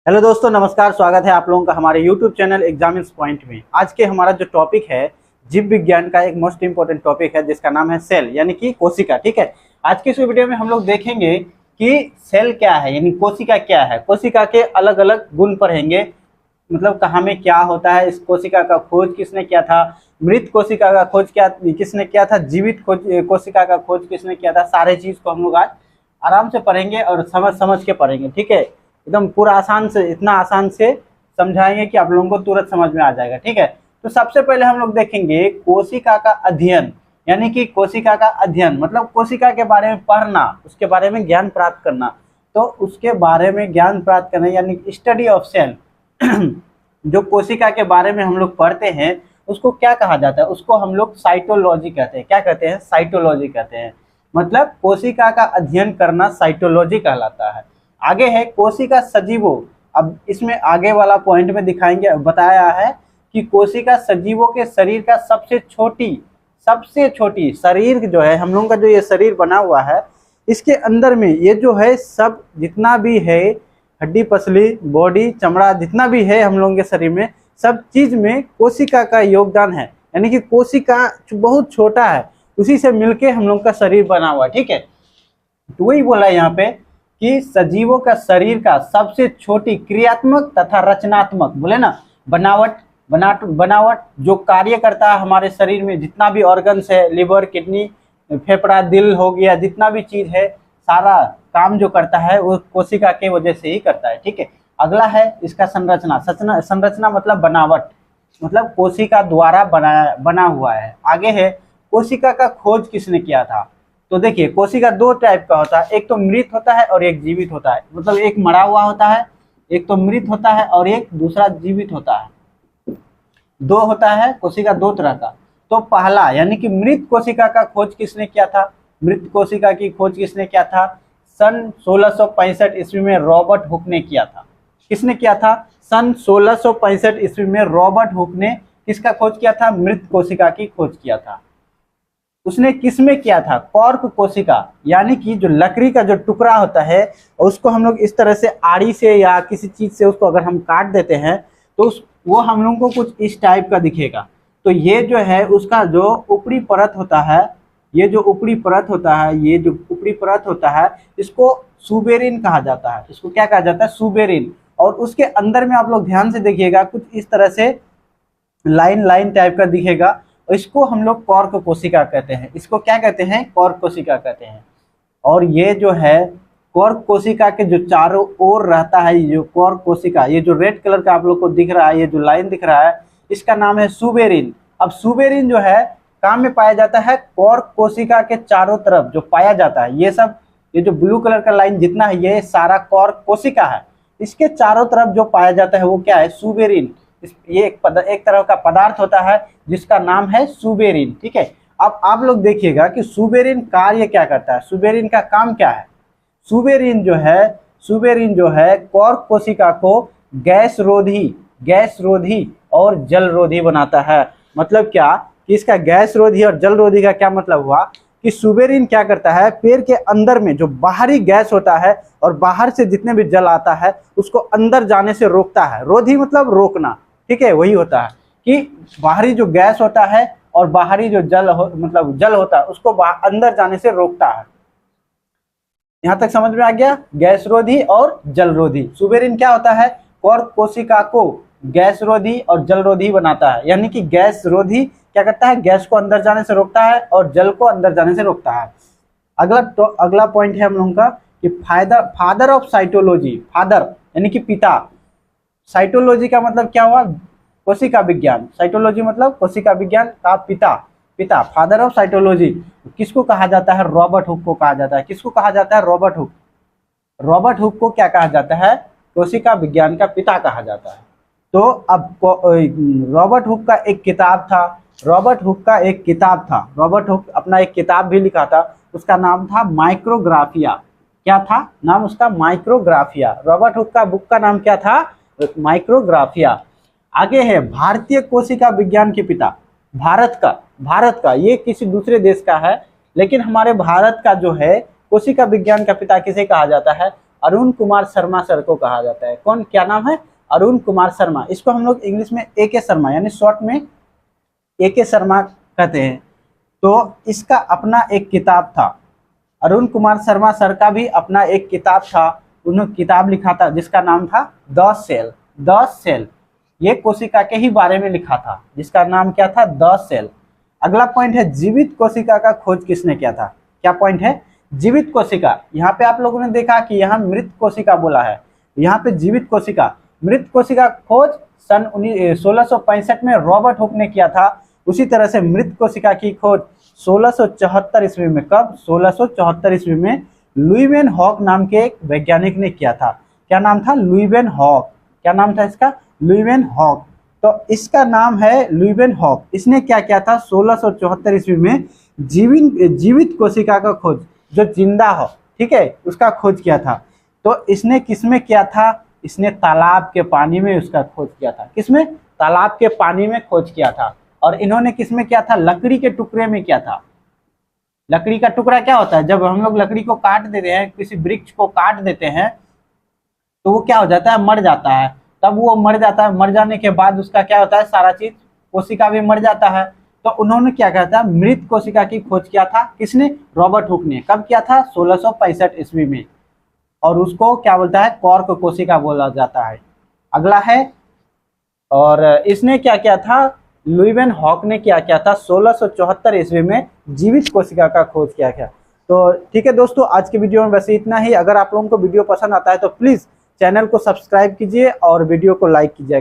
Hello दोस्तों, नमस्कार। स्वागत है आप लोगों का हमारे यूट्यूब चैनल एग्जामिन्स पॉइंट में। आज के हमारा जो टॉपिक है जीव विज्ञान का एक मोस्ट इंपॉर्टेंट टॉपिक है जिसका नाम है सेल यानी कि कोशिका। ठीक है, आज की इस वीडियो में हम लोग देखेंगे कि सेल क्या है यानी कोशिका क्या है। कोशिका के अलग अलग गुण पढ़ेंगे, मतलब कहाँ में क्या होता है, इस कोशिका का खोज किसने किया था, मृत कोशिका का खोज किसने किया था, जीवित कोशिका का खोज किसने किया था। सारे चीज को हम लोग आज आराम से पढ़ेंगे और समझ के पढ़ेंगे। ठीक है, एकदम पूरा आसान से, इतना आसान से समझाएंगे कि आप लोगों को तुरंत समझ में आ जाएगा। ठीक है, तो सबसे पहले हम लोग देखेंगे कोशिका का अध्ययन यानी कि कोशिका का अध्ययन मतलब कोशिका के बारे में पढ़ना, उसके बारे में ज्ञान प्राप्त करना। तो उसके बारे में ज्ञान प्राप्त करना यानी स्टडी ऑफ सेल जो कोशिका के बारे में हम लोग पढ़ते हैं उसको क्या कहा जाता है, उसको हम लोग साइटोलॉजी कहते हैं। क्या कहते हैं? साइटोलॉजी कहते हैं। मतलब कोशिका का अध्ययन करना साइटोलॉजी कहलाता है। आगे है कोशिका सजीवों। अब इसमें आगे वाला पॉइंट में दिखाएंगे, बताया है कि कोशिका सजीवों के शरीर का सबसे छोटी शरीर जो है, हम लोगों का जो ये शरीर बना हुआ है, इसके अंदर में ये जो है सब जितना भी है, हड्डी पसली बॉडी चमड़ा जितना भी है हम लोगों के शरीर में, सब चीज में कोशिका का योगदान है। यानी कि कोशिका बहुत छोटा है, उसी से मिलके हम लोग का शरीर बना हुआ है। ठीक है, तो वही बोला है यहाँ पे कि सजीवों का शरीर का सबसे छोटी क्रियात्मक तथा रचनात्मक, बोले ना, बनावट जो कार्य करता है हमारे शरीर में, जितना भी ऑर्गन्स है, लिवर, किडनी, फेफड़ा, दिल हो गया, जितना भी चीज है, सारा काम जो करता है वो कोशिका के वजह से ही करता है। ठीक है, अगला है इसका संरचना मतलब बनावट, मतलब कोशिका द्वारा बना हुआ है। आगे है कोशिका का खोज किसने किया था। तो देखिए, कोशिका दो टाइप का होता है, एक तो मृत होता है और एक जीवित होता है। मतलब एक मरा हुआ होता है, एक तो मृत होता है और एक दूसरा जीवित होता है। दो होता है कोशिका, दो तरह का। तो पहला यानी कि मृत कोशिका का खोज किसने किया था? मृत कोशिका की खोज किसने किया था? सन 1665 ईस्वी में रॉबर्ट हुक ने किया था। किसने किया था? सन 1665 ईस्वी में रॉबर्ट हुक ने किसका खोज किया था? मृत कोशिका की खोज किया था। उसने किसमें किया था? कॉर्क कोशिका, यानी कि जो लकड़ी का जो टुकड़ा होता है उसको हम लोग इस तरह से आड़ी से या किसी चीज से उसको अगर हम काट देते हैं तो वो हम लोगों को कुछ इस टाइप का दिखेगा। तो ये जो है उसका जो ऊपरी परत होता है, ये जो ऊपरी परत होता है, इसको सुबेरिन कहा जाता है। इसको क्या कहा जाता है? सुबेरिन। और उसके अंदर में आप लोग ध्यान से देखिएगा, कुछ इस तरह से लाइन टाइप का दिखेगा। इसको हम लोग कॉर्क कोशिका कहते हैं। इसको क्या कहते हैं? कॉर्क कोशिका कहते हैं। और ये जो है कॉर्क कोशिका के जो चारों ओर रहता है, ये जो कॉर्क कोशिका, ये जो रेड कलर का आप लोग को दिख रहा है, ये जो लाइन दिख रहा है, इसका नाम है सुबेरिन। अब सुबेरिन जो है कहाँ में पाया जाता है? कॉर्क कोशिका के चारों तरफ जो पाया जाता है, ये जो ब्लू कलर का लाइन जितना है, ये सारा कॉर्क कोशिका है। इसके चारों तरफ जो पाया जाता है वो क्या है? सुबेरिन। ये एक तरह का पदार्थ होता है जिसका नाम है सुबेरिन। ठीक है, अब आप लोग देखिएगा कि सुबेरिन कार्य क्या करता है, सुबेरिन का काम क्या है। सुबेरिन जो है कॉर्क कोशिका को गैस रोधी और जल रोधी बनाता है। मतलब क्या कि इसका गैस रोधी और जल रोधी का क्या मतलब हुआ कि सुबेरिन क्या करता है, पेड़ के अंदर में जो बाहरी गैस होता है और बाहर से जितने भी जल आता है उसको अंदर जाने से रोकता है। रोधी मतलब रोकना। ठीक है, वही होता है कि बाहरी जो गैस होता है और बाहरी जो जल होता है उसको अंदर जाने से रोकता है। यहां तक समझ में आ गया? गैस रोधी और जल रोधी। सुबेरिन क्या होता है? कॉर्क कोशिका को गैस रोधी और जल रोधी बनाता है। यानी कि गैस रोधी क्या करता है? गैस को अंदर जाने से रोकता है और जल को अंदर जाने से रोकता है। अगला पॉइंट है हम लोगों का कि फादर ऑफ साइटोलॉजी। फादर यानी कि पिता। साइटोलॉजी का मतलब क्या हुआ? कोशिका विज्ञान। साइटोलॉजी मतलब कोशिका विज्ञान का पिता, फादर ऑफ साइटोलॉजी किसको कहा जाता है? रॉबर्ट हुक को कहा जाता है। किसको कहा जाता है? रॉबर्ट हुक को क्या कहा जाता है? कोशिका विज्ञान का पिता कहा जाता है। तो अब रॉबर्ट हुक का एक किताब था। रॉबर्ट हुक अपना एक किताब भी लिखा था, उसका नाम था माइक्रोग्राफिया। क्या था नाम उसका? माइक्रोग्राफिया। रॉबर्ट हुक का बुक का नाम क्या था? माइक्रोग्राफिया। आगे है भारतीय कोशिका विज्ञान के पिता। भारत का, ये किसी दूसरे देश का है, लेकिन हमारे भारत का जो है कोशिका विज्ञान का पिता किसे कहा जाता है? अरुण कुमार शर्मा सर को कहा जाता है। कौन, क्या नाम है? अरुण कुमार शर्मा। इसको हम लोग इंग्लिश में AK शर्मा यानी शॉर्ट में AK शर्मा कहते हैं। तो इसका अपना एक किताब था, अरुण कुमार शर्मा सर का भी अपना एक किताब था। उन्होंने किताब लिखा था जिसका नाम था द सेल। द सेल ये कोशिका के ही बारे में लिखा था, जिसका नाम क्या था? The cell. अगला पॉइंट है जीवित कोशिका का खोज किसने किया था? क्या पॉइंट है? जीवित कोशिका। यहाँ पे आप लोगों ने देखा कि यहाँ मृत कोशिका बोला है, यहाँ पे जीवित कोशिका। मृत कोशिका खोज सन 1665 में रॉबर्ट हुक ने किया था। उसी तरह से मृत कोशिका की खोज 1674 ईस्वी में, कब? 1674 ईस्वी में लुईवेन हॉक नाम के एक वैज्ञानिक ने किया था। क्या नाम था? लुईवेन हॉक। क्या नाम था इसका? लुईवेन हॉक। तो इसका नाम है लुईवेन हॉक। इसने क्या किया था? 1674 ईस्वी में जीवित कोशिका का खोज, जो जिंदा हो, ठीक है, उसका खोज किया था। तो इसने किसमें किया था? इसने तालाब के पानी में उसका खोज किया था। किसमें? तालाब के पानी में खोज किया था। और इन्होंने किसमें किया था? लकड़ी के टुकड़े में किया था। लकड़ी का टुकड़ा क्या होता है? जब हम लोग लकड़ी को काट देते हैं, किसी वृक्ष को काट देते हैं, तो वो क्या हो जाता है? मर जाता है। तब वो मर जाता है, मर जाने के बाद उसका क्या होता है? सारा चीज, कोशिका भी मर जाता है। तो उन्होंने क्या किया था? मृत कोशिका की खोज किया था। किसने? रॉबर्ट हुक ने। कब किया था? 1665 ईस्वी में। और उसको क्या बोलता है? कॉर्क कोशिका बोला जाता है। अगला है, और इसने क्या किया था? लुईवेन हॉक ने क्या किया था? 1674 ईस्वी में जीवित कोशिका का खोज किया गया। तो ठीक है दोस्तों, आज की वीडियो में वैसे इतना ही। अगर आप लोगों को वीडियो पसंद आता है तो प्लीज चैनल को सब्सक्राइब कीजिए और वीडियो को लाइक कीजिए।